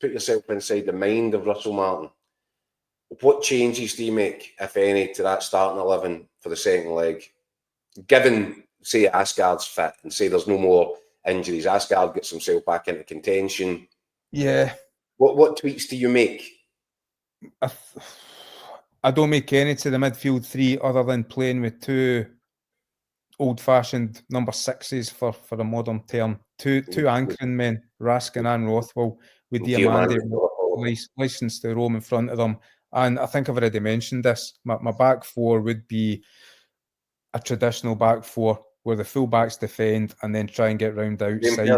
put yourself inside the mind of Russell Martin. What changes do you make, if any, to that starting 11 for the second leg? Given, say, Asgard's fit and say there's no more injuries, Asgard gets himself back into contention. Yeah. What tweaks do you make? I don't make any to the midfield three other than playing with two old-fashioned number sixes for a modern term. Two anchoring men, Raskin and Rothwell, with Diamande licensed to roam in front of them. And I think I've already mentioned this. My back four would be a traditional back four where the full backs defend and then try and get round outside.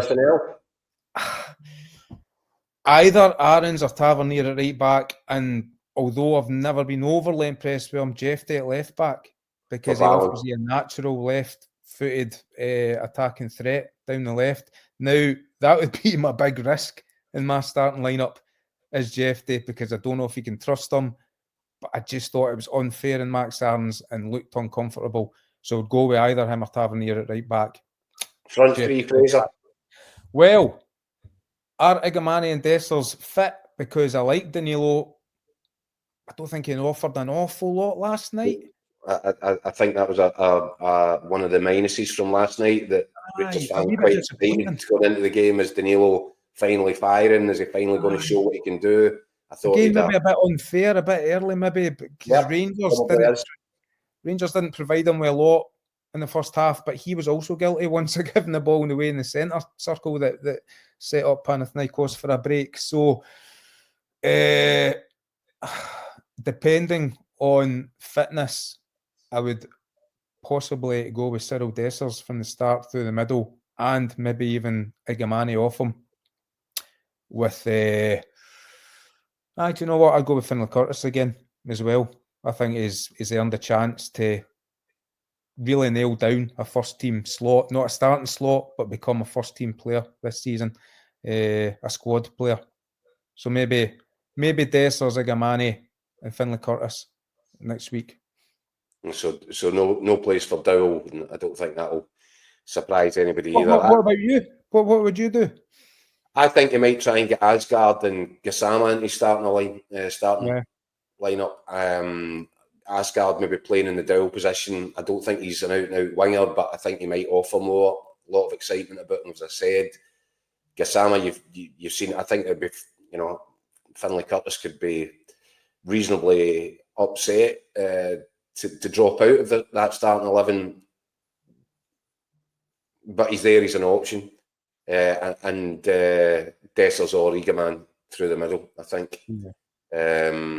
Either Aarons or Tavernier at right back, and although I've never been overly impressed with him, Jeffy at left back, because he offers you a natural left-footed attacking threat down the left. Now, that would be my big risk in my starting lineup is Jeffy, because I don't know if you can trust him, but I just thought it was unfair in Max Aarons and looked uncomfortable. So I'd go with either him or Tavernier at right back. Front three, Fraser. Well, are Igamani and Dessers fit? Because I like Danilo. I don't think he offered an awful lot last night. I think that was one of the minuses from last night that Rangers fans quite excited going into the game as Danilo finally firing. Is he finally going to show what he can do? I thought maybe a bit unfair, a bit early, maybe because Rangers didn't provide him with a lot in the first half, but he was also guilty once of giving the ball away in the centre circle that set up Panathinaikos for a break. So, depending on fitness, I would possibly go with Cyril Dessers from the start through the middle, and maybe even Igamani off him. With do you know what? I'd go with Finlay Curtis again as well. I think he's earned a chance to really nail down a first team slot, not a starting slot, but become a first team player this season, a squad player. So maybe Dessers, Igamani, and Finlay Curtis next week. So no place for Dowell. I don't think that'll surprise anybody either. What about you? What would you do? I think he might try and get Asgard and Gassama into starting lineup. Asgard maybe playing in the Dowell position. I don't think he's an out-and-out winger, but I think he might offer more. A lot of excitement about him, as I said. Gassama, you've seen. I think it'd be, Finlay Curtis could be reasonably upset to drop out of that starting 11, but he's there. He's an option, and Dessers or Egaman through the middle, I think. Yeah.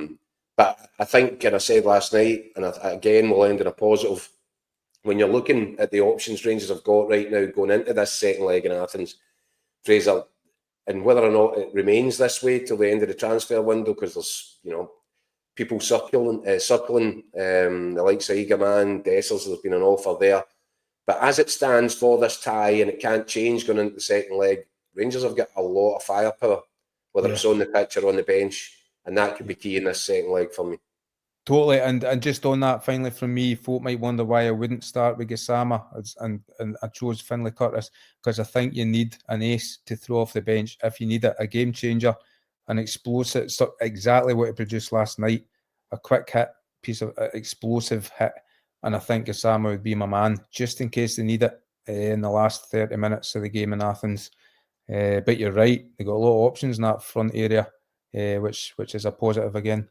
But I think, and I said last night, and again we'll end in a positive. When you're looking at the options Rangers have got right now going into this second leg in Athens, Fraser, and whether or not it remains this way till the end of the transfer window, because there's people circling the likes of Egaman, Dessers, there's been an offer there. But as it stands for this tie, and it can't change going into the second leg, Rangers have got a lot of firepower, whether it's on the pitch or on the bench, and that could be key in this second leg for me. Totally, and just on that, finally from me, folk might wonder why I wouldn't start with Gassama, and I chose Finlay Curtis because I think you need an ace to throw off the bench if you need it, a game changer, an explosive, exactly what he produced last night, a quick hit, piece of explosive hit, and I think Gassama would be my man, just in case they need it in the last 30 minutes of the game in Athens. But you're right, they've got a lot of options in that front area, which is a positive again.